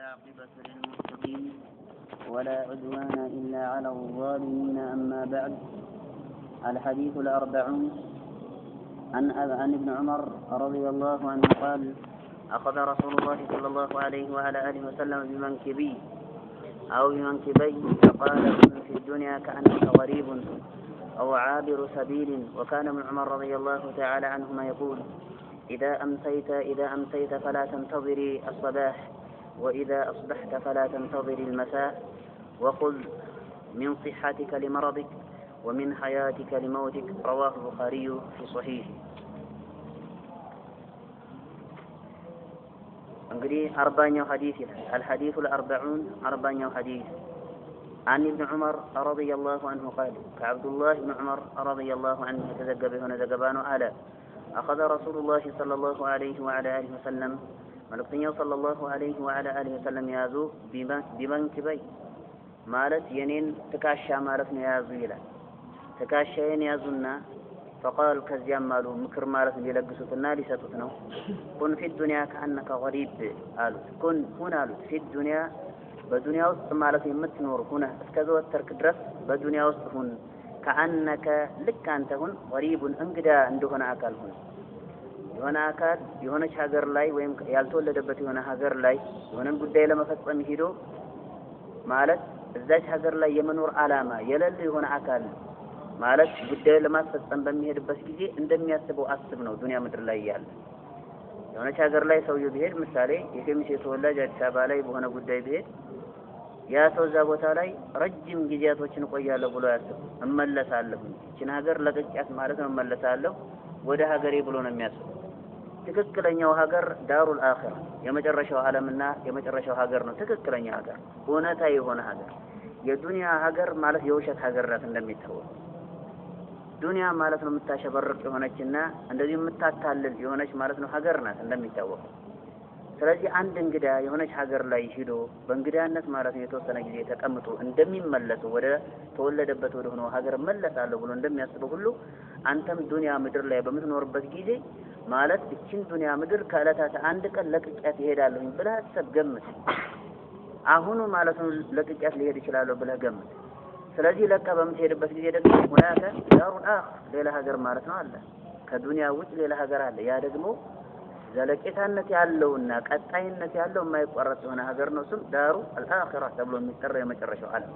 والعاقبة للمتقين ولا عدوان إلا على الظالمين. أما بعد، الحديث الأربعون عن ابن عمر رضي الله عنه قال: أخذ رسول الله صلى الله عليه وعلى آله وسلم بمنكبيه أو بمنكبيه فقال: كن في الدنيا كأنك غريب أو عابر سبيل. وكان ابن عمر رضي الله تعالى عنهما يقول: إذا أمسيت فلا تنتظري الصباح، وإذا أصبحت فلا تنتظري المساء، وخذ من صحتك لمرضك ومن حياتك لموتك. رواه البخاري في صحيحه. انقري 40 حديث. الحديث الأربعون 40 حديث. عن ابن عمر رضي الله عنه قال: كعبد الله بن عمر رضي الله عنه يتزقب هنا زقبان على: أخذ رسول الله صلى الله عليه وعلى آله وسلم ملكتني صلى الله عليه وعلى آله وسلم يازو بمنكبي مالت ينين تكاشا مالتنا يازو إلى تكاشا يازونا. فقال كزيان مالو مكر مالتنا يلقسوت النار ستوتنو: كن في الدنيا كأنك غريب. قالوا كن هنا في الدنيا بدنيا وسط مالتنا متنور هنا اسكذو الترك درس بدنيا وسط هن كأنك لك أنت هن غريب انقدا عنده هنا أكل هن የሆነ አካል የሆነች ሀገር ላይ ወይም ያልተወለደበት የሆነ ሀገር ላይ የሆነን ጉዳይ ለመፈጸም ሄዶ ማለት እዛች ሀገር ላይ የመኖር አላማ የሌለ የሆነ አካል ማለት ጉዳይ ለማስፈጸም በሚሄድበት ጊዜ እንደሚያስበው አስብ ነው። ዱንያ ምድር ላይ ያለ የሆነች ሀገር ላይ ሰውየው ቢሄድ ምሳሌ የከሚሴ ተወላጅ አዲስ አበባ ላይ በሆነ ጉዳይ ቢሄድ ያ ሰው እዛ ቦታ ላይ ረጅም ጊዜያቶችን ቆያለሁ ብሎ ያስብ። እመለሳለሁ እቺን ሀገር ለቅቄያት ማለት ነው እመለሳለሁ ወደ ሀገሬ ብሎ ነው የሚያስበው። ትክክለኛው ሀገር ዳሩል አኺራ የመጨረሻው ዓለምና የመጨረሻው ሀገር ነው። ትክክለኛ ሀገር እውነታ የሆነ ሀገር። የዱንያ ሀገር ማለት የውሸት ሀገር ናት እንደሚታወቅ። ዱንያ ማለት ነው የምታሸበርቅ የሆነችና እንደዚህ የምታታልል የሆነች ማለት ነው ሀገር ናት እንደሚታወቅ። ስለዚህ አንድ እንግዳ የሆነች ሀገር ላይ ሄዶ በእንግዳነት ማለት ነው የተወሰነ ጊዜ ተቀምጦ እንደሚመለስ ወደ ተወለደበት ወደ ሆነው ሀገር መለሳለሁ ብሎ እንደሚያስበው ሁሉ አንተም ዱንያ ምድር ላይ በምትኖርበት ጊዜ ማለት እቺን ዱንያ ምድር ከዕለታት አንድ ቀን ለቅቄያት እሄዳለሁ ብለህ አስብ፣ ገምት። አሁኑ ማለት ነው ለቅቄያት ሊሄድ ይችላል ብለህ ገምት። ስለዚህ ለካ በምትሄድበት ጊዜ ደግሞ ሁናከ ዳሩል አኺራ ሌላ ሀገር ማለት ነው አለ። ከዱንያ ውጭ ሌላ ሀገር አለ። ያ ደግሞ ዘለቄታነት ያለውና ቀጣይነት ያለው የማይቋረጥ የሆነ ሀገር ነው። ስም ዳሩ አልአኺራ ተብሎ የሚጠራ የመጨረሻው ዓለም።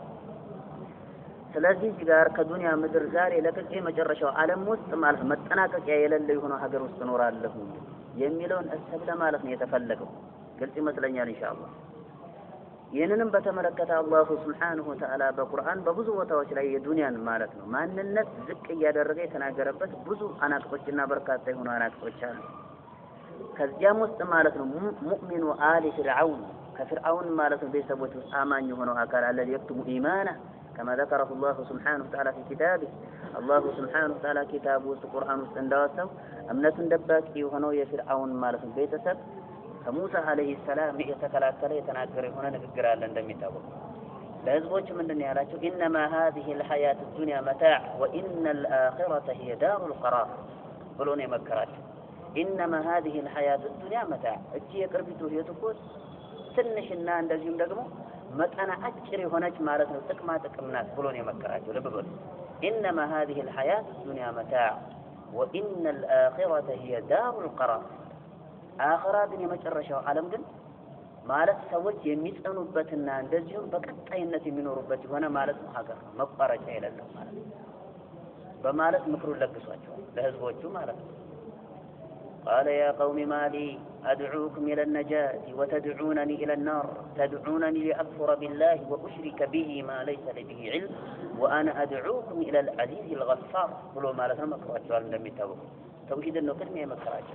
ስለዚህ ጋር ከዱንያ ምድር ዛሬ ለቅቄ መጨረሻው ዓለም ውስጥ ማለት መጠናቀቂያ የሌለ የሆነ ሀገር ውስጥ እኖራለሁ የሚለውን እሰብ ለማለት ነው የተፈለገው። ግልጽ ይመስለኛል ኢንሻአላህ። ይህንንም በተመለከተ አላሁ ሱብሓነሁ ወተዓላ በቁርአን በብዙ ቦታዎች ላይ የዱንያን ማለት ነው ማንነት ዝቅ እያደረገ የተናገረበት ብዙ አናቅጾችና በርካታ የሆኑ አናቅጾች አሉ። ከዚያም ውስጥ ማለት ነው ሙእሚኑ አሊ ፍርዓውን ከፍርዓውን ማለት ነው ቤተሰቦች ውስጥ አማኝ የሆነው አካል አለ የክቱሙ ኢማና كما ذكره الله سبحانه وتعالى في كتابه. الله سبحانه وتعالى كتابه القرآن استندوته أمنة دباك يهنو يفرعون مالك بيتسب فموسى عليه السلام يتكلاكل يتناكر هنا نفكر على عندما يتابع لازبوش من الدنيا لاتو إنما هذه الحياة الدنيا متاع وإن الآخرة هي دار القرار. قلوني مكرات إنما هذه الحياة الدنيا متاع እቺ የቅርቢቱ ህይወት እኮ ትንሽና እንደዚህም ደግሞ መጠና አጭር የሆነች ማለት ነው ጥቅማ ጥቅም ናት ብሎ ነው የመከራቸው። ልብ በሉ إنما هذه الحياة الدنيا متاع وإن الآخرة هي دار القرار. آخرة ግን የመጨረሻው ዓለም ግን ማለት ሰዎች የሚጸኑበትና እንደዚህም በቀጣይነት የሚኖሩበት የሆነ ማለት ነው ሀገር መቋረጫ የሌለው ማለት ነው በማለት ምክሩን ለግሷቸዋል ለህዝቦቹ ማለት ነው። قال يا قوم ما لي أدعوكم إلى النجاة وتدعونني إلى النار تدعونني لأكفر بالله وأشرك به ما ليس لي به علم وأنا أدعوكم إلى العزيز الغفار. قلوا ما لهم مكراج لم يتوب توحيد أنه كلمة مكراج.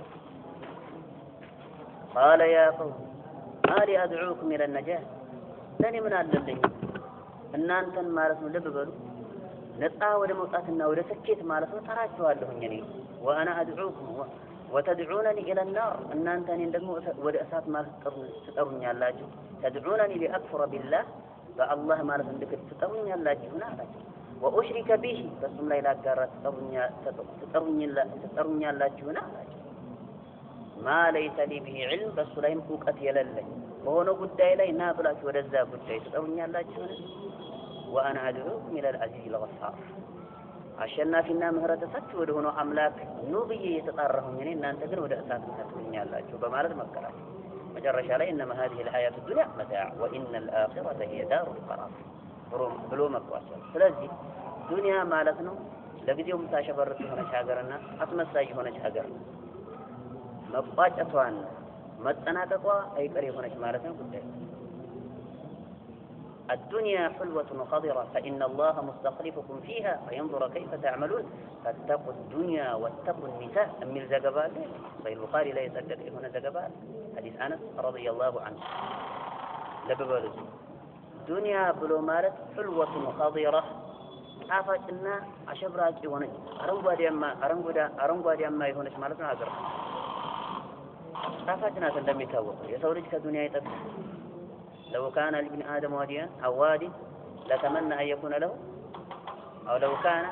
قال يا قوم ما لي أدعوكم إلى النجاة ثاني من أدلني أن أنت ما لهم لببلوا نطاع ولا موطاتنا ولا سكيت ما لهم تراجعوا لهم يعني وأنا أدعوكم وتدعونني إلى النار أن أنتني دمو ودأسات ما تطرني اللاجو تدعونني لأكفر بالله فالله ما لازم ذكر تطرني اللاجو هنا وأشرك به بس لا إله إلا تطرني اللاجو هنا ما ليس لي به علم بس لا يمكوك أتيل الله በሆነ ጉዳይ ላይ ና ብላችሁ ወደዛ ጉዳይ ትጠሩኛላችሁ ወአና አድዑኩም ኢለል አዚዚል ገፋር አሸናፊና ምህረት ሰፊ ወደ ሆነው አምላክ ኑ ብዬ የተጣራሁኝ እኔ እናንተ ግን ወደ እሳት ትከቱኛላችሁ በማለት መከራቸው መጨረሻ ላይ እነማ هذه الحياة الدنيا متاع وإن الآخرة هي دار القرار ብሎ መጥቷቸው ስለዚህ ዱንያ ማለት ነው ለጊዜው የምታሸበርቅ የሆነች ሀገርና አስመሳይ የሆነች ሀገር መቋጨቷን መጠናቀቋ አይቀር የሆነች ማለት ነው ጉዳይ الدنيا حلوة خضرة فإن الله مستخلفكم فيها فينظر كيف تعملون فاتقوا الدنيا واتقوا النساء من الزقبال صحيح البخاري لا يصدق هنا زقبال حديث أنس رضي الله عنه لببال دنيا بلو مالت حلوة خضرة عافتنا عشبراك يهونج أرنقوا ما يهونج مالتنا عذر عافتنا تندمي تاوق يسولج كدنيا يتبع لو كان لابن آدم واديا أو وادي لتمنى أن يكون له أو لو كان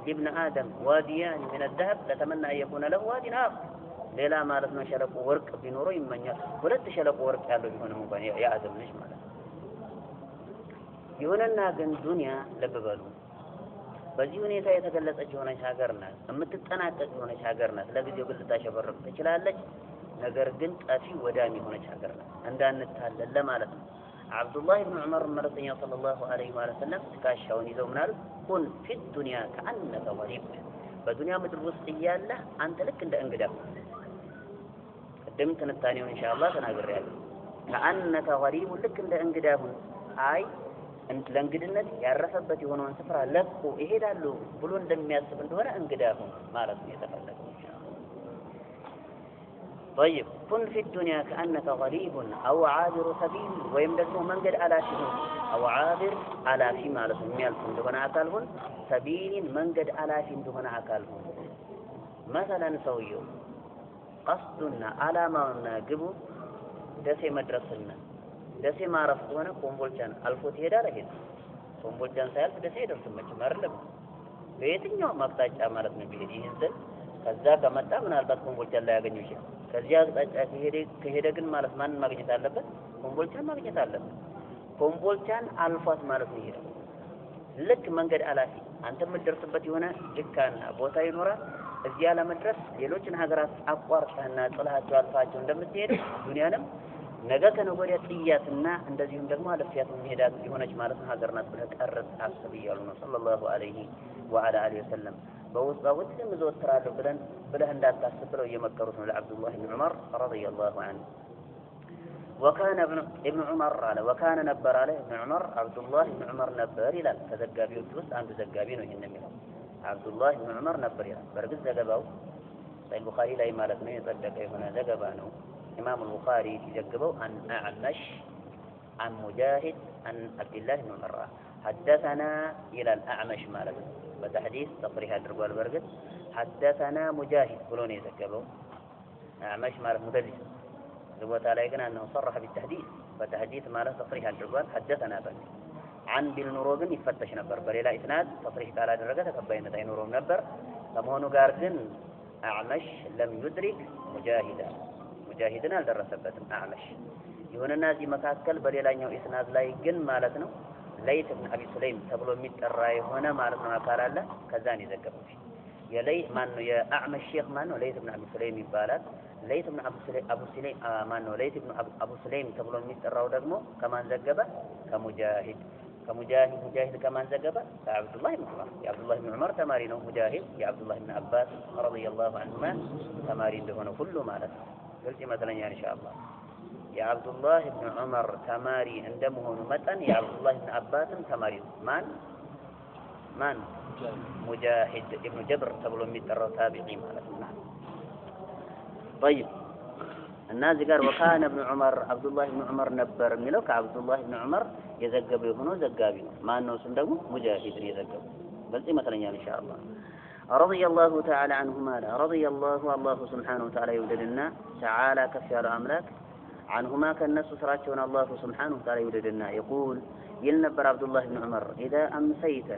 لابن آدم واديان من الذهب لتمنى أن يكون له واد آخر ሌላ ማለት ነው ሸለቆ ወርቅ ቢኖረው ይመኛል ሁለት ሸለቆ ወርቅ ያለው ቢሆን እንኳን ያ አደም ልጅ ማለት ይሁንና ግን ዱንያ ለበበሉ በዚህ ሁኔታ የተገለጸች የሆነች ሀገር ናት የምትጠናቀቅ የሆነች ሀገር ናት ለጊዜው ግን ልታሸበርቅ ትችላለች ነገር ግን ጠፊ ወዳሚ የሆነች ሀገር ናት እንዳንታለል ለማለት ነው አብዱላህ ኢብኑ ዑመር መርተኛው ሰለላሁ ዐለይሂ ወሰለም ትካሻውን ይዘው ምናል ኩን ፊ ዱንያ ከአነከ ገሪብ በዱንያ ምድር ውስጥ እያለ አንተ ልክ እንደ እንግዳ ቅድም ትንታኔውን ኢንሻአላህ ተናግሬያለሁ ከአነከ ገሪብ ልክ እንደ እንግዳ ሁን አይ ለእንግድነት ያረፈበት የሆነውን ስፍራ ለቆ ይሄዳሉ ብሎ እንደሚያስብ እንደሆነ እንግዳ ሁን ማለት ነው የተፈለገው طيب كن في الدنيا كأنك غريب أو عابر سبيل ويمدكم منجد على شهود أو عابر على في مالك ميالكم دهنا أكلهن سبيل منجد على في دهنا أكلهن مثلا سويو قصدنا على ما نجبو دسي مدرسنا دسي ما رفتونا كومبولجان ألفوت يدا لكن كومبولجان سالف دسي درسم مجمرلب بيتنيو مقطع عمارة نبيه ينزل ከዛ ከመጣ ምናልባት ኮምቦልቻን ላይ ያገኙ ይችላል ከዚያ አቅጣጫ ከሄደ ግን ማለት ማን ማግኘት አለበት ኮምቦልቻን ማግኘት አለበት ኮምቦልቻን አልፏት ማለት ነው ይሄዳል ልክ መንገድ አላፊ አንተ የምትደርስበት የሆነ ድካና ቦታ ይኖራል እዚያ ለመድረስ ሌሎችን ሀገራት አቋርጠህና ጥላሃቸው አልፋቸው እንደምትሄድ ዱንያንም ነገ ከነገ ወዲያ ጥያትና እንደዚሁም ደግሞ አለፊያት የሚሄዳት የሆነች ማለት ነው ሀገር ናት ብለህ ቀርጽ አስብ እያሉ ነው ሰለላሁ ዐለይሂ ወዐላ አሊሂ ወሰለም በውስጣው ሁሉም ዘወትራለሁ ብለህ እንዳታስብ ብለው እየመከሩት ነው ለአብዱላህ ኢብኑ ዑመር ረዲየላሁ ዐንሁ وكان ابن عمر على وكان نبر عليه ابن عمر عبد الله بن عمر نبر ይላል ከዘጋቢዎች ውስጥ አንዱ ዘጋቢ ነው ይሄን የሚለው عبد الله بن عمر ነበር ይላል በርግጥ ዘገባው ሰሂህ ቡኻሪ ላይ ማለት ነው የጸደቀ የሆነ ዘገባ ነው ኢማም አልቡኻሪ ሲዘግበው عن أعمش عن مجاهد عن عبد الله بن عمر حدثنا إلى الأعمش ማለት ነው በተحديث تصريح አድርጓል በርግጥ حدثنا مجاهد ብሎ ነው የዘገበው أعمش ማለት مدلس ዝቦታ ላይ ግን انه صرح بالتحديث በተحديث ማለት تصريح አድርጓል حدثنا በል عن ቢልኑሮ ግን ይፈተሽ ነበር በሌላ ኢስናድ تصريح ካላደረገ ተቀባይነት አይኖረውም ነበር ከመሆኑ ጋር ግን أعمش لم يدرك ሙጃሂድን አልደረሰበትም أعمش ይሁንና እዚህ መካከል በሌላኛው ኢስናድ ላይ ግን ማለት ነው ለይት ኢብኑ አቢ ሱለይም ተብሎ የሚጠራ የሆነ ማለት ነው አካል አለ ከዛን ይዘገበው የለይ ማን ነው የአዕመሽ ሼክ ማን ነው ለይት ኢብኑ አቢ ሱለይም ይባላል ለይት ኢብኑ አቡ ሱለይም ማን ነው ለይት ኢብኑ አቡ ሱለይም ተብሎ የሚጠራው ደግሞ ከማን ዘገበ ሙጃሂድ ከማን ዘገበ ከአብዱላህ ኢብኑ ዑመር የአብዱላህ ኢብኑ ዑመር ተማሪ ነው ሙጃሂድ የአብዱላህ ኢብኑ አባስ ረዲየላሁ ዐንሁማ ተማሪ እንደሆነ ሁሉ ማለት ነው ግልጽ ይመስለኛል ኢንሻአላህ የአብዱላህ ኢብኑ ዑመር ተማሪ እንደመሆኑ መጠን የአብዱላህ ኢብኑ አባስም ተማሪ ነው ማን ሙጃሂድ ኢብኑ ጀብር ተብሎ የሚጠራው ታቢዒ ማለት ነው طيب እና እዚህ ጋር ወካነ ኢብኑ ዑመር አብዱላህ ኢብኑ ዑመር ነበር የሚለው ከአብዱላህ ኢብኑ ዑመር የዘገበው የሆነው ዘጋቢ ነው ማን ነው እሱም ደግሞ ሙጃሂድን የዘገበው ግልጽ ይመስለኛል ኢንሻአላህ رضي الله تعالى عنهما رضي الله سبحانه وتعالى يوددنا تعالى كفيال أملاك عنهما كالناس سراتشون الله سبحانه وتعالى يوددنا يقول يلنبر عبد الله بن عمر إذا أمسيت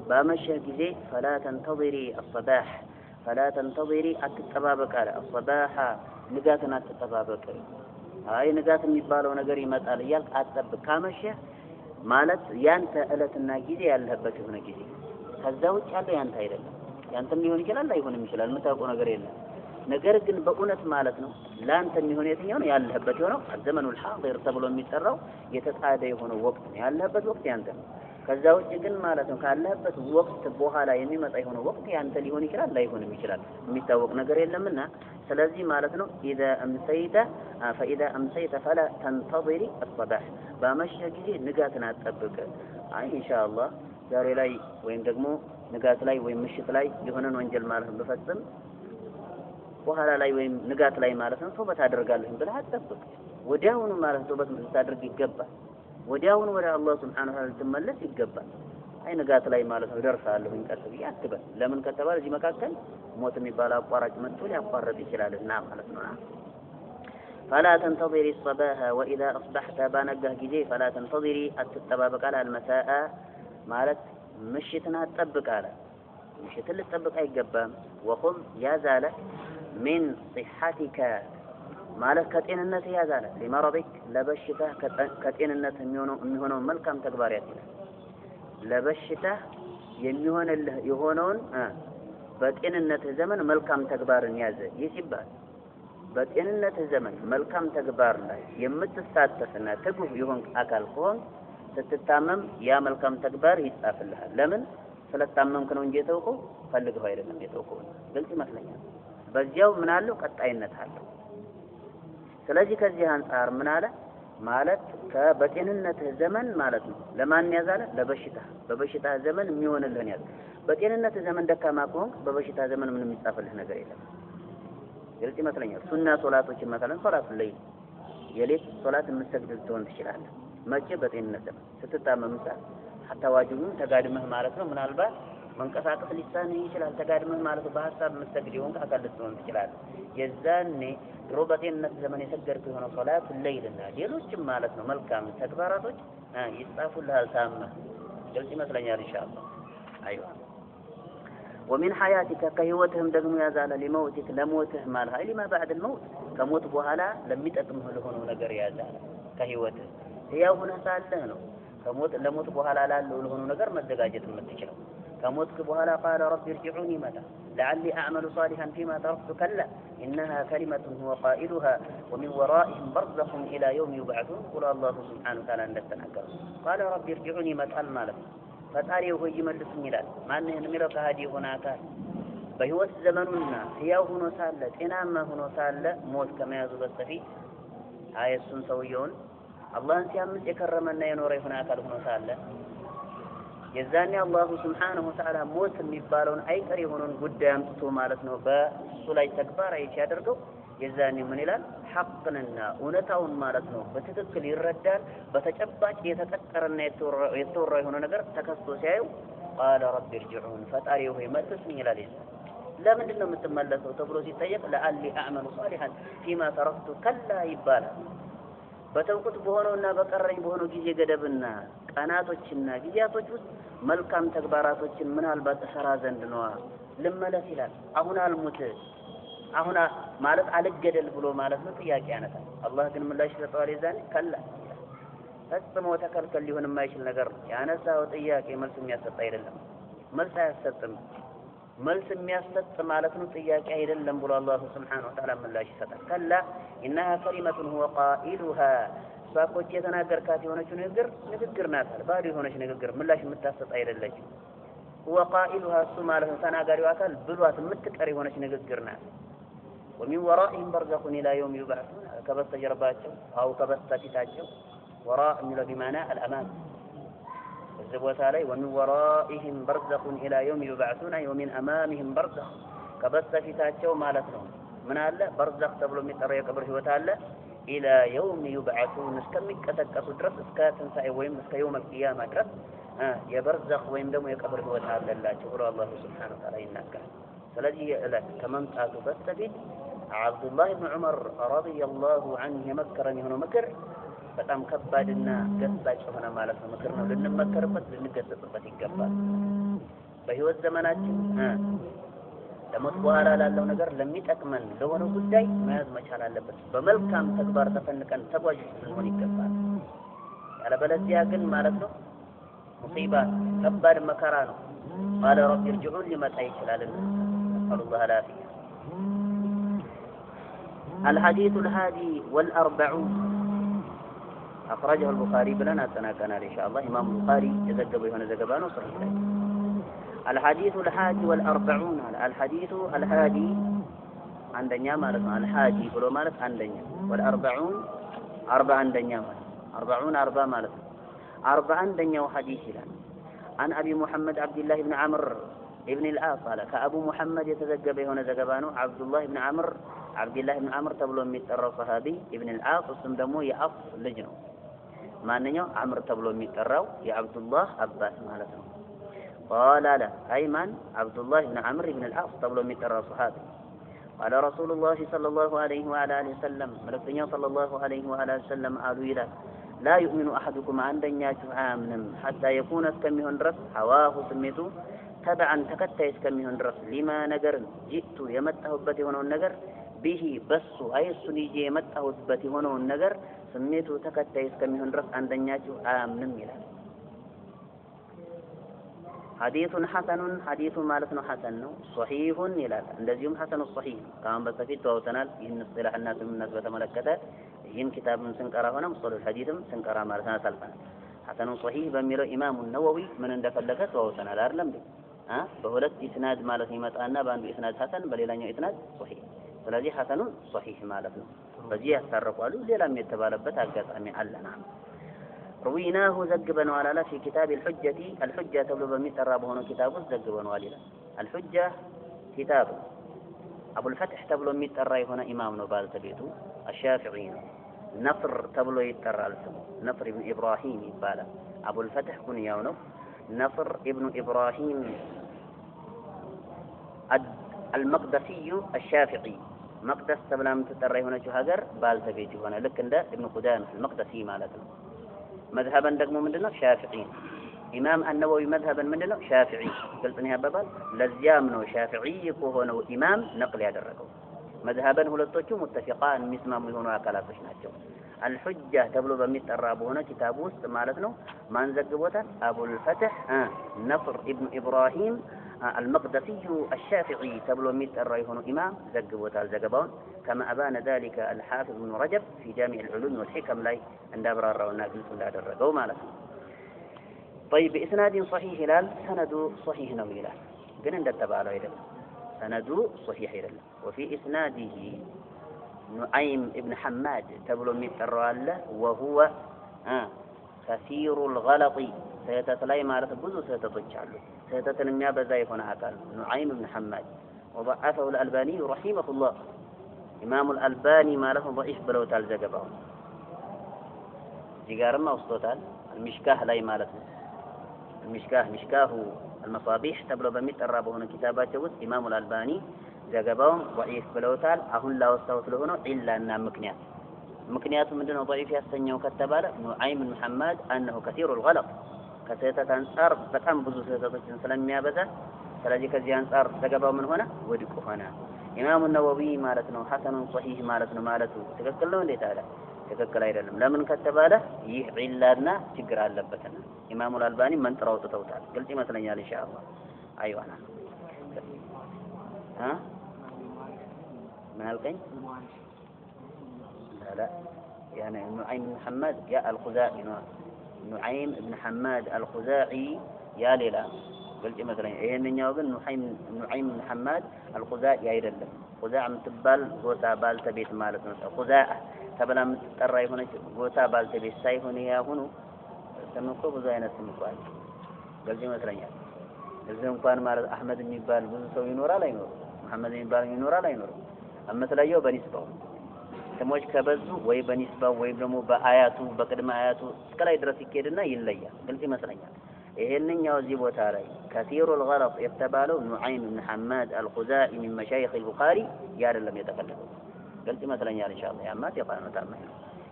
بامشى جزي فلا تنتظري الصباح فلا تنتظري التطبابك على الصباح نقاتنا التطبابك አይ ንጋት የሚባለው ነገር ይመጣል እያልክ አትጠብቅ። ካመሸ ማለት ያንተ እለትና ጊዜ ያለህበት የሆነ ጊዜ ከዛ ውጭ ያለው ያንተ አይደለም። ያንተም ሊሆን ይችላል ላይሆንም ይችላል፣ የምታውቀው ነገር የለም። ነገር ግን በእውነት ማለት ነው ላንተ የሚሆን የትኛው ነው ያለህበት የሆነው ዘመኑል ሐዲር ተብሎ የሚጠራው የተጣደ የሆነው ወቅት ነው። ያለህበት ወቅት ያንተ ነው። ከዛ ውጭ ግን ማለት ነው ካለህበት ወቅት በኋላ የሚመጣ የሆነው ወቅት ያንተ ሊሆን ይችላል ላይሆንም ይችላል፣ የሚታወቅ ነገር የለምና ስለዚህ ማለት ነው فإذا أمسيت فلا تنتظري الصباح በመሸ ጊዜ ንጋትን አትጠብቅ። አይ ኢንሻአላህ ዛሬ ላይ ወይም ደግሞ ንጋት ላይ ወይም ምሽት ላይ የሆነን ወንጀል ማለት ነው በፈጽም በኋላ ላይ ወይም ንጋት ላይ ማለት ነው ተውበት አደርጋለሁ ብለህ አትጠብቅ። ወዲያውኑ ማለት ነው ተውበት ልታደርግ ይገባል። ወዲያውኑ ወደ አላህ Subhanahu Wa Ta'ala ልትመለስ ይገባል። አይ ንጋት ላይ ማለት ነው ደርሳለሁ እንቀጥ ብዬ አትበል። ለምን ከተባለ እዚህ መካከል ሞት የሚባል አቋራጭ መጥቶ ሊያቋርጥ ይችላልና ማለት ነው። فلا تنتظري الصباح وإذا أصبحت بانجه جدي فلا تنتظري التطبق على المساء ማለት ምሽትን አትጠብቅ አለ። ምሽትን ልትጠብቅ አይገባም። وخذ يا زالك من صحتك ማለት ከጤንነት ያዛለ ለመረበክ ለበሽታ ከጤንነት የሚሆነው መልካም ተግባራት ይላል። ለበሽታ የሚሆንልህ የሆነውን በጤንነት ዘመን መልካም ተግባርን ያዘ ይሲባል። በጤንነት ዘመን መልካም ተግባር ላይ የምትሳተፍና ትጉህ ይሆን አካል ከሆን ስትታመም ያ መልካም ተግባር ይጻፍልሃል። ለምን ስለታመምክ ነው እንጂ የተውከው ፈልገው አይደለም የተውከው። ግልጽ ይመስለኛል። በዚያው ምን አለው ቀጣይነት አለው። ስለዚህ ከዚህ አንፃር ምን አለ ማለት በጤንነት ዘመን ማለት ነው ለማን ያዛለ ለበሽታ በበሽታ ዘመን የሚሆንልህ ያዝ። በጤንነት ዘመን ደካማ ከሆንክ በበሽታ ዘመን ምንም የሚጻፍልህ ነገር የለም። ግልጽ ይመስለኛል። ሱና ሶላቶችን መሰለን ሶላት ላይ የሌት ሶላት የምትሰግድ ልትሆን ትችላለህ። መቼ በጤንነት ዘመን ስትታመም ሐታ ዋጅቡን ተጋድመህ ማለት ነው ምናልባት መንቀሳቀስ ሊሳንህ ይችላል። ተጋድመህ ማለት በሐሳብ የምትሰግድ ይሆን አካል ልትሆን ትችላለህ። የዛኔ ድሮ በጤንነት ዘመን የሰገድከው የሆነ ሶላት ለይልና ሌሎችም ማለት ነው መልካም ተግባራቶች ይጻፉልሃል ታመህ። ግልጽ ይመስለኛል ኢንሻአላህ። አይዋ ومن حياتك كهيوتهم ደግሞ ያዛለ ለሞትህ ለሞትህ ማለት አይሊማ بعد الموت ከሞት በኋላ ለሚጠቅምህ ለሆነው ነገር ያዛለ ከህይወትህ ያው ሆነ ሳለህ ነው ከሞት ለሞት በኋላ ላለው ለሆነው ነገር መዘጋጀት የምትችለው። ከሞትክ በኋላ قال رب ارجعوني متى لعلي اعمل صالحا فيما تركت كلا انها كلمه هو قائلها ومن ورائهم برزخ الى يوم يبعثون قال الله سبحانه وتعالى እንደተናገረ قال رب ارجعوني متى ማለት ፈጣሪው ሆይ ይመልሱኝ ይላል። ማን የሚለው ከሃዲ ሆነ አካል በህይወት ዘመኑና ህያው ሆኖ ሳለ ጤናማ ሆኖ ሳለ ሞት ከመያዙ በስተፊት አየሱን ሰውየውን አላህን ሲያምጽ የከረመና የኖረ የሆነ አካል ሆኖ ሳለ የዛኔ አላሁ Subhanahu Wa Ta'ala ሞት የሚባለውን አይቀር የሆነውን ጉዳይ አምጥቶ ማለት ነው በእሱ ላይ ተግባራዊ ሲያደርገው የዛኔ ምን ይላል ሐቅንና እውነታውን ማለት ነው በትክክል ይረዳል። በተጨባጭ የተቀጠረና የተወራ የሆነ ነገር ተከስቶ ሲያዩ قال رب ارجعون ፈጣሪው ሆይ መልሱኝ ይላል። ለምንድን ነው የምትመለሰው ተብሎ ሲጠየቅ لعلي اعمل صالحا فيما تركت كلا ይባላል። በተውቁት በሆነውና በቀረኝ በሆነው ጊዜ ገደብና ቀናቶችና ጊዜያቶች ውስጥ መልካም ተግባራቶችን ምናልባት ተሰራ ዘንድ ነው ልመለስ ይላል። አሁን አልሙት አሁን ማለት አልገደል ብሎ ማለት ነው ጥያቄ ያነሳል። አላህ ግን ምላሽ ይሰጠዋል። የዛኔ ከላ ፈጽሞ ተከልከል ሊሆን የማይችል ነገር ያነሳው ጥያቄ መልስ የሚያሰጥ አይደለም። መልስ አያሰጥም። መልስ የሚያሰጥ ማለት ነው ጥያቄ አይደለም ብሎ አላህ Subhanahu Wa Ta'ala ምላሽ ይሰጣል። ከላ انها كلمه هو قائلها ባቆች የተናገርካት የሆነችው ንግግር ናት። ባዶ የሆነች ንግግር ምላሽ የምታሰጥ አይደለችም። هو قائلها እሱ ማለት ነው ተናጋሪው አካል ብሏት የምትቀር የሆነች ንግግር ናት። ومن ورائهم برزخ الى يوم يبعثون ከበስተጀርባቸው አው ከበስተፊታቸው وراء የሚለው بمعنى الامام እዚህ ቦታ ላይ ومن ورائهم برزخ الى يوم يبعثون ومن امامهم برزخ ከበስተፊታቸው ማለት ነው ምን አለ برزخ ተብሎ የሚጠራው የቀብር ህይወት አለ الى يوم يبعثون እስከሚቀጠቀጡ ድረስ እስከ ትንሣኤ ወይም እስከ يوم القيامه ድረስ የበርዘኽ ወይም ደግሞ የቀብር ህይወት አለላቸው ብሎ አላህ Subhanahu Wa Ta'ala ይናገራል። ስለዚህ እለት ከመምጣቱ በስተፊት አብዱላህ ኢብኑ ዑመር ረዲየላሁ ዐንሁ የመከረን የሆነው ምክር በጣም ከባድና ገሳጭ የሆነ ማለት ነው ምክር ነው። ልንመከርበት ልንገሰጽበት ይገባል። በህይወት ዘመናችን ለሞት በኋላ ላለው ነገር ለሚጠቅመን ለሆነ ጉዳይ መያዝ መቻል አለበት። በመልካም ተግባር ተፈንቀን ተጓዦች ልንሆን ይገባል። ያለበለዚያ ግን ማለት ነው ሙሲባ ከባድ መከራ ነው። قال رب ارجعون ሊመጣ ይችላል። نسأل الله العافية. الحديث الهادي والأربعون أخرجه البخاري بلنا تناكنا إن شاء الله. إمام البخاري يذكر هنا زكبانه صحيح. الحديث الهادي والأربعون. الحديث الهادي عندنا مالك الهادي بلو مالك عندنا والأربعون أربع عندنا مالك 40 مالك 40 عندنا وحديث لنا عن أبي محمد عبد الله بن عمرو ابن العاص قال كأبو محمد يتذكر هنا زكبانه عبد الله بن عمرو عبد الله بن عمرو تبلو ميتر صحابي ابن العاص اسم دمو يعف لجنه ማንኛው عمرو تبلو ميتراو يا عبد الله عباس مالته قال له أيمن عبد الله بن عمرو بن العاص تبلو ميتراو صحابي قال رسول الله صلى الله عليه وعلى اله وسلم ملكتنيا صلى الله عليه وعلى اله وسلم قالوا إلى لا يؤمن أحدكم عندنياችሁ አያምንም حتى يكون እስከሚሆን ድረስ حواه ስሜቱ ተበዓን ተከታይ እስከሚሆን ድረስ ሊማ ነገርን ጂቱ የመጣሁበት የሆነውን ነገር ቢሂ በሱ አይሱን ይዤ የመጣሁበት የሆነውን ነገር ስሜቱ ተከታይ እስከሚሆን ድረስ አንደኛችሁ አያምንም ይላል። ሐዲሱን ሐሰኑን ሐዲሱ ማለት ነው ሐሰን ነው። ሶሒሁን ይላል እንደዚሁም ሐሰኑ ሶሒህ ካሁን በፊት ተዋውተናል። ይህን እስጢላህና ስምምነት በተመለከተ ይህን ኪታብን ስንቀራ ሆነ ሙስጠለህ ሐዲስም ስንቀራ ማለት ነው ታልፈናል። ሐሰኑን ሶሒህ በሚለው ኢማሙ ነወዊ ምን እንደፈለገ ተዋውተናል አይደለም እንዴ? በሁለት ኢስናድ ማለት ይመጣና በአንዱ ኢስናድ ሐሰን በሌላኛው ኢስናድ ሶሒህ። ስለዚህ ሐሰኑን ሶሒህ ማለት ነው። በዚህ ያስታርቋሉ። ሌላም የተባለበት አጋጣሚ አለና رويناه زجبنا على في كتاب الحجة تبلو بميتر بهونه كتاب زجبنا على الحجة كتاب أبو الفتح تبلو ميتر هنا إمام نبال تبيتو الشافعين نصر تبلو يتر نصر ابن إبراهيم يبالا أبو الفتح كن يونو نصر ابن إبراهيم المقدسي الشافعي مقدس تبلو ميتر هنا شهجر بال تبيتو هنا لكن ده ابن قدامة المقدسي مالته مذهبا دقمو مندنا شافعي إمام النووي مذهبا مندنا شافعي قلتني هبابال لزيامنو شافعي كوهونو إمام نقل يدركو مذهبا هو لطوچو متفقان مسمام هونو أكالاتوش ناتشو الحجة تبلو بميت الرابونا كتابوس مالتنو من زقبوتا أبو الفتح نصر ابن إبراهيم المقدسي الشافعي تبلو ميت الرأيهون إمام زقبوتا الزقبون كما أبان ذلك الحافظ بن رجب في جامع العلوم والحكم لاي عند أبرار والناقل كلها درقوا مالتنو طيب بإسناد صحيح هلال سند صحيح نويلا قلنا عند التبالو إذا سند صحيح هلال وفي إسناده نعيم ابن حماد تبلو ميت الرأي وهو كثير الغلط سيتتلاي مالت بزو سيتطجعله سيتتنمي بزاي هنا أكل نعيم بن حماد وضعفه الألباني رحمه الله إمام الألباني ما له ضعيف بلو تالزقبه جيجارما وسطوتال المشكاه لاي مالته المشكاه المصابيح تبلو بميت الرابو هنا كتابات جوز إمام الألباني زقبهم ضعيف بلوتال أهون لا وستوت له هنا إلا أن مكنيات من دون ضعيف يستنيو كتباله نعيم بن محمد أنه كثير الغلط كسيتة أنصار بكم بزو سيتة سلم يا بذا فلذي كذي أنصار زقبهم من هنا ودكوا هنا إمام النووي مالتنا حسن صحيح مالته تككلون دي تعالى تككل أيضا لمن كتباله يعلنا تقرأ لبتنا إمام الألباني من تراوت توتال قلت مثلا يا إن شاء الله أيوة أنا ها من القين لا يعني نعيم بن حماد يا الخزاعي نعيم بن حماد الخزاعي يا ليلا قلت مثلا إيه من يوبن نعيم بن حماد الخزاعي يا ليلا خزاع متبال غوتا بال تبيت مالك خزاع تبلا متقرأي هنا غوتا بال تبيت ساي هنا يا هنا سمكو بزاينة سمكو قلت مثلا يا እዚህም እንኳን ማለት አህመድ የሚባል ብዙ ሰው ይኖራል አይኖር መሐመድ የሚባል ይኖራል አይኖር አመሰላየው በኒስባው ስሞች ከበዙ ወይ በኒስባው ወይ ደግሞ በአያቱ በቅድመ አያቱ እስከላይ ድረስ ይኬድና ይለያል ግልጽ ይመስለኛል ይሄንኛው እዚህ ቦታ ላይ كثير الغلط የተባለው نعيم بن حماد الخزاعي من مشايخ البخاري ያደለም የተፈለገው ግልጽ ይመስለኛል ኢንሻአላህ ያማት የቃኑ ታመህ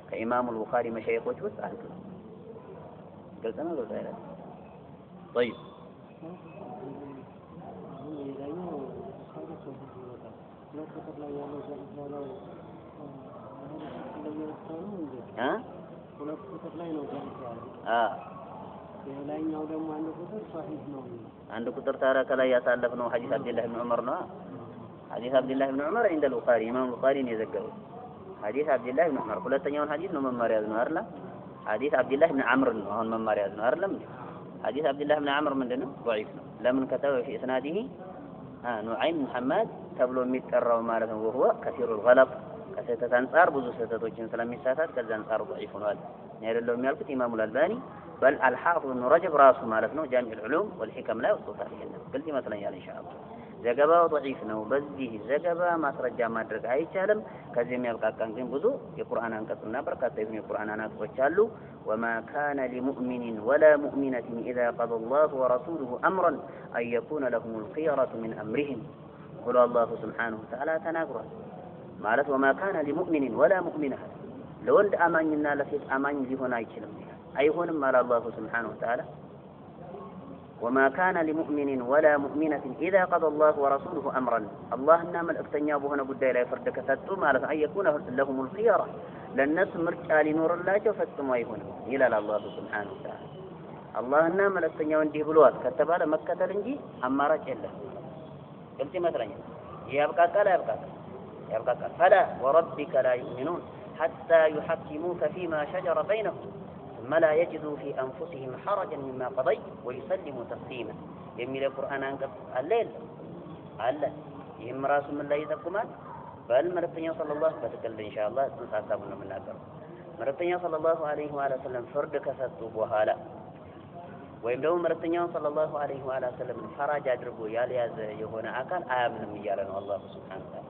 ከኢማሙ البخاري መሻይኾች ውስጥ አንዱ ግልጽ ነው አይደል طيب عند كتر تارك لا يسالفنا حديث عبد الله بن عمر نو حديث عبد الله بن عمر عند البخاري امام البخاري يذكره حديث عبد الله بن عمر ሁለተኛውን حديث ነው መማሪያ ነው አይደል حديث عبد الله بن عمرو ነው አሁን መማሪያ ነው አይደል حديث عبد الله بن عمرو ምንድነው ضعيف ነው ለምን ከተው في اسناده نعيم بن حماد ተብሎ የሚጠራው ማለት ነው وهو كثير الغلط ከሰተት አንፃር ብዙ ሰተቶችን ስለሚሳሳት ከዛ አንፃር ضعيف ሆኗል ያለው የሚያልኩት ኢማሙ አልባኒ بل الحافظ ابن رجب راسه ማለት ነው جامع العلوم والحكم ላይ ወጥቷል ይሄንን ግልጽ ይመስለኛል ኢንሻአላህ ዘገባው ضعيف ነው በዚህ ዘገባ ማስረጃ ማድረግ አይቻልም ከዚህ የሚያብቃቃን ግን ብዙ የቁርአን አንቀጽና በርካታ የቁርአን አንቀጾች አሉ وما كان لمؤمن ولا مؤمنة إذا قضى الله ورسوله أمرا أن يكون لهم الخيرة من أمرهم قال الله سبحانه وتعالى تناقرا ማለት وما كان لمؤمن ولا مؤمنة ለወንድ አማኝና ለሴት አማኝ ሊሆን አይችልም አይሆንም على الله سبحانه وتعالى وما كان لمؤمن ولا مؤمنة إذا قضى الله ورسوله أمرا الله نام الأكتنيا بهنا قد لا يفرد كثتم على أن يكون لهم الخيارة للناس مرجع لنور الله شفتم ويهون إلى الله سبحانه وتعالى الله نام الأكتنيا وندي بلوات كتب على مكة الانجي أما رجع له قلت مثلا يبقى لا يبقى فلا وربك لا يؤمنون حتى يحكموك فيما شجر بينهم ثم لا يجدوا في أنفسهم حرجا مما قضيت ويسلموا تسليما يميل القرآن أنقذ الليل على يمراس من الله يذكمان بل مرتين صلى الله عليه وسلم إن شاء الله تنساسبنا من أكبر مرتين صلى الله عليه وسلم فرد كسدوا بوهالا ويمدو مرتين صلى الله عليه وسلم فرج أدربوا يالياز يهون أكل آمن ميالنا الله سبحانه وتعالى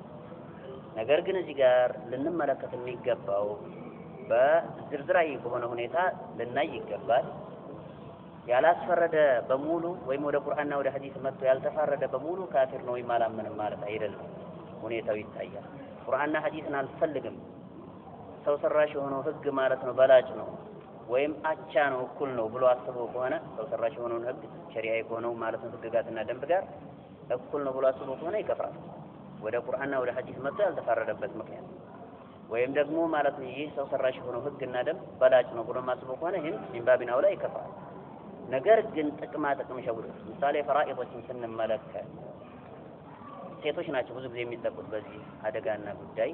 ነገር ግን እዚህ ጋር ልንመለከት የሚገባው በዝርዝራዊ በሆነ ሁኔታ ልናይ ይገባል ያላስፈረደ በሙሉ ወይም ወደ ቁርአንና ወደ ሐዲስ መጥቶ ያልተፈረደ በሙሉ ካፊር ነው ይማላምን ማለት አይደለም ሁኔታው ይታያል ቁርአንና ሐዲስን አልፈልግም ሰው ሰራሽ የሆነው ህግ ማለት ነው በላጭ ነው ወይም አቻ ነው እኩል ነው ብሎ አስቦ ከሆነ ሰው ሰራሽ የሆነው ህግ ሸሪዓ የሆነው ማለት ነው ህግጋትና ደንብ ጋር እኩል ነው ብሎ አስቦ ከሆነ ይከፍራል ወደ ቁርአንና ወደ ሐዲስ መጥቶ ያልተፈረደበት ምክንያት ወይም ደግሞ ማለት ነው ይህ ሰው ሰራሽ የሆነው ህግና ደንብ በላጭ ነው ብሎ ማስቦ ከሆነ ይህም ኢንባቢናው ላይ ይከፍራል ነገር ግን ጥቅማ ጥቅም ሸውር ምሳሌ ፈራኢዶችን ስንመለከት ሴቶች ናቸው ብዙ ጊዜ የሚጠቁት በዚህ አደጋና ጉዳይ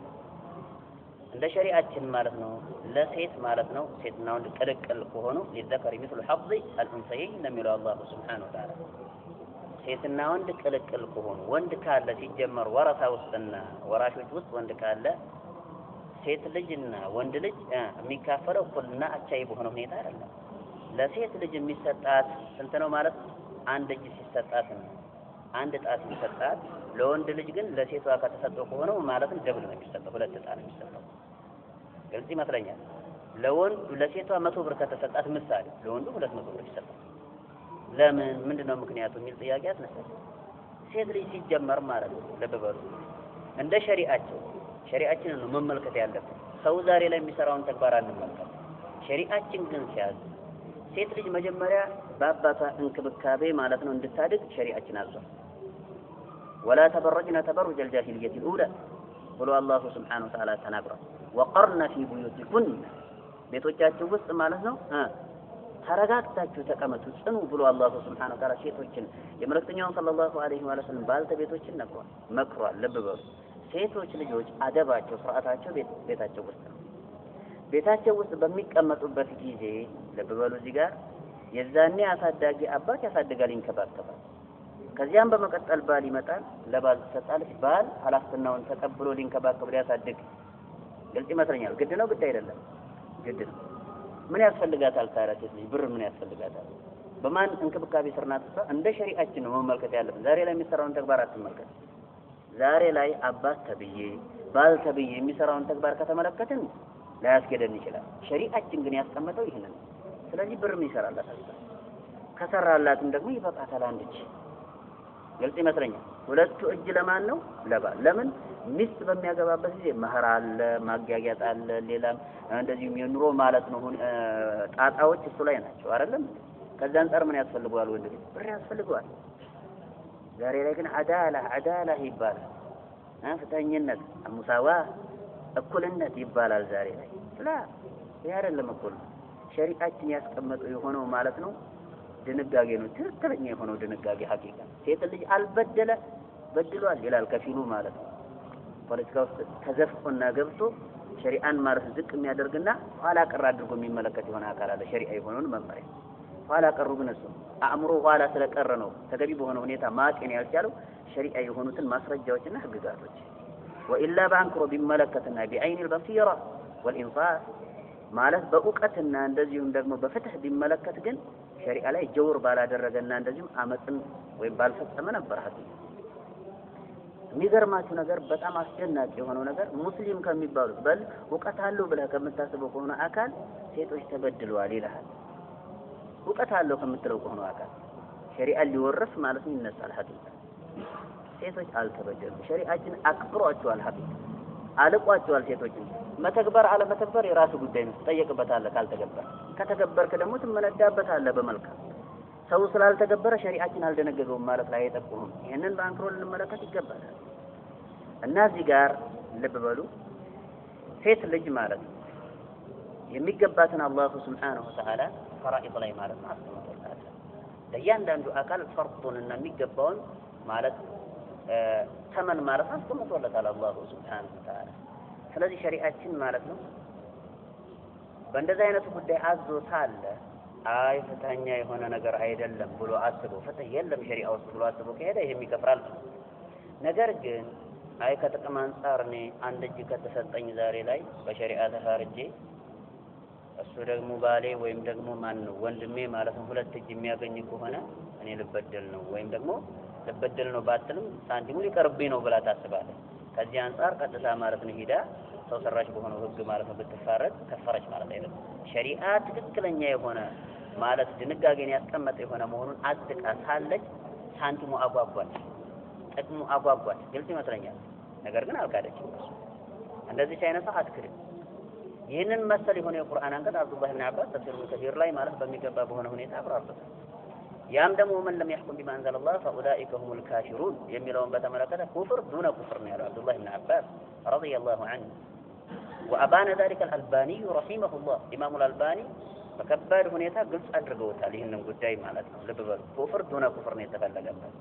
እንደ ሸሪዓችን ማለት ነው ለሴት ማለት ነው ሴትና ወንድ ቅልቅል ከሆኑ ለዘከሪ مثل حظ الانثيين እንደሚለው አላህ Subhanahu Wa Ta'ala ሴትና ወንድ ቅልቅል ከሆኑ ወንድ ካለ ሲጀመር ወራሳ ውስጥና ወራሾች ውስጥ ወንድ ካለ ሴት ልጅና ወንድ ልጅ የሚካፈለው እኩልና አቻይ በሆነ ሁኔታ አይደለም ለሴት ልጅ የሚሰጣት ስንት ነው ማለት አንድ እጅ ሲሰጣት ነው አንድ ጣት ሲሰጣት ለወንድ ልጅ ግን ለሴቷ ከተሰጠው ከሆነ ማለት ደብል ነው የሚሰጠው ሁለት ጣት ነው የሚሰጠው ግልጽ ይመስለኛል ለወንድ ለሴቷ 100 ብር ከተሰጣት ምሳሌ ለወንዱ 200 ብር ይሰጣል ለምን ምንድነው ምክንያቱ የሚል ጥያቄ አስነሳል ሴት ልጅ ሲጀመር ማለት ነው ለበበሩ እንደ ሸሪዓችን ነው መመልከት ያለበት ሰው ዛሬ ላይ የሚሰራውን ተግባር አንመልከት ሸሪዓችን ግን ሲያዝ ሴት ልጅ መጀመሪያ በአባቷ እንክብካቤ ማለት ነው እንድታድግ ሸሪዓችን አዟል ولا تبرجن تبرج الجاهليه الاولى ብሎ አላህ Subhanahu Wa Ta'ala ተናግሯል وقرن في بيوتكن ቤቶቻችሁ ውስጥ ማለት ነው ተረጋግታችሁ ተቀመጡ ጽኑ ብሎ አላህ Subhanahu Wa Ta'ala ሴቶችን የመልእክተኛው ሰለላሁ ዐለይሂ ወሰለም ባልተቤቶችን መክሯል ልብ በሉ ሴቶች ልጆች አደባቸው ፍርአታቸው ቤታቸው ውስጥ ነው ቤታቸው ውስጥ በሚቀመጡበት ጊዜ ልብ በሉ እዚህ ጋር የዛኔ አሳዳጊ አባት ያሳድጋል ይንከባከባል ከዚያም በመቀጠል ባል ይመጣል ለባል ተሰጣል ባል ሐላፍናውን ተቀብሎ ሊንከባከብ ሊያሳድግ ግልጽ ይመስለኛል ግድ ነው ግድ አይደለም ግድ ነው ምን ያስፈልጋታል ታዲያ ልጅ ብር ምን ያስፈልጋታል በማን እንክብካቤ ስርናት እንደ ሸሪዓችን ነው መመልከት ያለብን ዛሬ ላይ የሚሰራውን ተግባር አትመልከት ዛሬ ላይ አባት ተብዬ ባል ተብዬ የሚሰራውን ተግባር ከተመለከትን ላያስገደን ይችላል ሸሪዓችን ግን ያስቀመጠው ይሄንን ስለዚህ ብር ምን ይሰራላታል ከሰራላትም ደግሞ ይበቃታል አንድ እጅ ግልጽ ይመስለኛል ሁለቱ እጅ ለማን ነው ለባል ለምን ሚስት በሚያገባበት ጊዜ መህር አለ ማጋጋጥ አለ ሌላም እንደዚህ የኑሮ ማለት ነው ጣጣዎች እሱ ላይ ናቸው አይደለም ከዛ አንፃር ምን ያስፈልገዋል ወንድ ልጅ ብር ያስፈልገዋል ዛሬ ላይ ግን አዳላ ይባላል ፍትሐኝነት ሙሳዋ እኩልነት ይባላል ዛሬ ላይ ላ ይሄ አይደለም እኩል ሸሪዓችን ያስቀመጠው የሆነው ማለት ነው ድንጋጌ ነው ትክክለኛ የሆነው ድንጋጌ ሐቂቃ ሴት ልጅ አልበደለ በድሏል ይላል ከፊሉ ማለት ነው ፖለቲካ ውስጥ ተዘፍቆና ገብቶ ሸሪዓን ማለት ዝቅ የሚያደርግና ኋላ ቀር አድርጎ የሚመለከት የሆነ አካል አለ ሸሪዓ የሆነውን መመሪያ ኋላ ቀሩ ግን እሱ አእምሮ ኋላ ስለቀረ ነው ተገቢ በሆነ ሁኔታ ማጤን ያልቻለው ሸሪዓ የሆኑትን ማስረጃዎችና ህግጋቶች ወኢላ ባንክሮ ቢመለከትና ቢዐይን البصيرة والإنصاف ማለት በእውቀትና እንደዚሁም ደግሞ በፍትህ ቢመለከት ግን ሸሪዓ ላይ ጀውር ባላደረገና እንደዚሁም አመጽን ወይ ባልፈጸመ ነበር ሐቂቃ የሚገርማችሁ ነገር በጣም አስደናቂ የሆነው ነገር ሙስሊም ከሚባሉት በል እውቀት አለው ብለህ ከምታስበው ከሆነ አካል ሴቶች ተበድለዋል ይላል እውቀት አለው ከምትለው ከሆነ አካል ሸሪዓ ሊወርስ ማለት ነው ይነሳል ሐቂቃ ሴቶች አልተበደሉም ሸሪዓችን አክብሯቸዋል ሐቂቃ አልቋቸዋል ሴቶችን መተግበር አለመተግበር የራሱ ጉዳይ ነው ተጠየቅበታለህ ካልተገበረ ከተገበርክ ደግሞ ትመነዳበታለህ በመልካም ሰው ስላልተገበረ ሸሪዓችን አልደነገገውም ማለት ላይ አይጠቁም ይሄንን በአንክሮ ልንመለከት ይገባል እና እዚህ ጋር ልብ በሉ ሴት ልጅ ማለት የሚገባትን አላህ Subhanahu Wa Ta'ala ፈራኢድ ላይ ማለት ነው አስተምሮታል ለእያንዳንዱ አካል ፈርጡንና የሚገባውን ማለት ተመን ማለት አስተምሮታል አላህ Subhanahu Wa Ta'ala ስለዚህ ሸሪዓችን ማለት ነው በእንደዚህ አይነቱ ጉዳይ አዞ ሳለ አይ ፍትሐኛ የሆነ ነገር አይደለም ብሎ አስቦ ፍትህ የለም ሸሪዓ ውስጥ ብሎ አስቦ ከሄደ ይሄም ይከፍራል ነገር ግን አይ ከጥቅም አንፃር እኔ አንድ እጅ ከተሰጠኝ ዛሬ ላይ በሸሪዓ ተፋርጄ እሱ ደግሞ ባሌ ወይም ደግሞ ማን ነው ወንድሜ ማለት ነው ሁለት እጅ የሚያገኝ ከሆነ እኔ ልበደል ነው ወይም ደግሞ ልበደል ነው ባትልም ሳንቲሙ ሊቀርብኝ ነው ብላ ታስባለች ከዚህ አንፃር ቀጥታ ማለት ነው ሄዳ ሰው ሰራሽ በሆነው ህግ ማለት ነው ብትፋረድ ከፈረች ማለት አይደለም ሸሪዓ ትክክለኛ የሆነ ማለት ድንጋጌን ያስቀመጠ የሆነ መሆኑን አጥቃ ሳለች ሳንቲሙ አጓጓች ጥቅሙ አጓጓች ግልጽ ይመስለኛል ነገር ግን አልካደችም እንደዚህ አይነት አትክልም ይህንን መሰል የሆነ የቁርአን አንቀጽ አብዱላህ ኢብኑ አባስ ተፍሲሩ ከቢር ላይ ማለት በሚገባ በሆነ ሁኔታ አብራርቷል ያም ደግሞ من لم يحكم بما انزل الله فاولئك هم الكافرون የሚለውን በተመለከተ ኩፍር ዱነ ኩፍር ነው ያለው አብዱላህ ኢብኑ አባስ رضي الله عنه وابان ذلك الالباني رحمه الله امام الالباني በከባድ ሁኔታ ግልጽ አድርገውታል ይህንን ጉዳይ ማለት ነው ልብ በሉ ኩፍር ዱነ ኩፍር ነው የተፈለገበት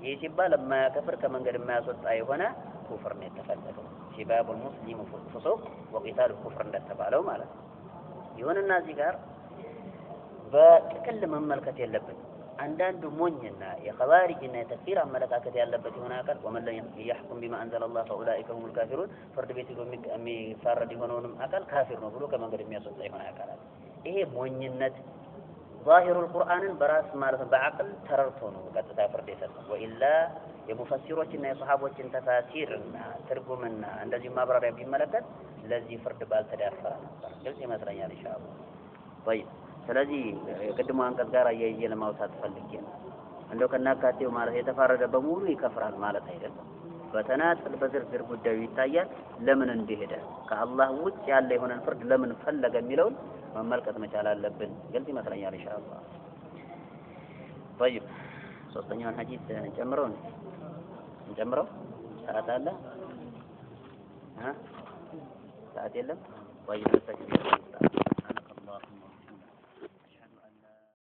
ይህ ሲባል የማያከፍር ከመንገድ የማያስወጣ የሆነ ኩፍር ነው የተፈለገው ሲባብ المسلم فسوق وقتال الكفر እንደተባለው ማለት ነው ይሁንና እዚህ ጋር በጥቅል መመልከት የለብንም አንዳንዱ ሞኝና የኸዋሪጅና የተክፊር አመለካከት ያለበት የሆነ አካል ومن لم يحكم بما انزل الله فاولئك هم الكافرون ፍርድ ቤት የሚፋረድ የሆነውንም አካል ካፊር ነው ብሎ ከመንገድ የሚያስወጣ የሆነ አካል አለ ይሄ ሞኝነት ظاهر القرآن በራስ ማለት በአቅል ተረርቶ ነው ቀጥታ ፍርድ የሰጠው ወኢላ የሙፈሲሮችና የሱሐቦችን ተፋሲርና ትርጉምና እንደዚህ ማብራሪያ ቢመለከት ለዚህ ፍርድ ባልተዳፈረ ነበር ግልጽ ይመስለኛል ኢንሻአላህ طيب ስለዚህ ቅድሙ አንቀጽ ጋር አያይዤ ለማውሳት ፈልጌ ነው እንደው ከናካቴው ማለት የተፋረደ በሙሉ ይከፍራል ማለት አይደለም በተናጥል በዝርዝር ጉዳዩ ይታያል ለምን እንደሄደ ከአላህ ውጭ ያለ የሆነን ፍርድ ለምን ፈለገ የሚለውን መመልከት መቻል አለብን ግልጽ ይመስለኛል ኢንሻአላህ طيب ሶስተኛውን ሐዲስ እንጨምረው ሰዓት አለ ሰዓት የለም طيب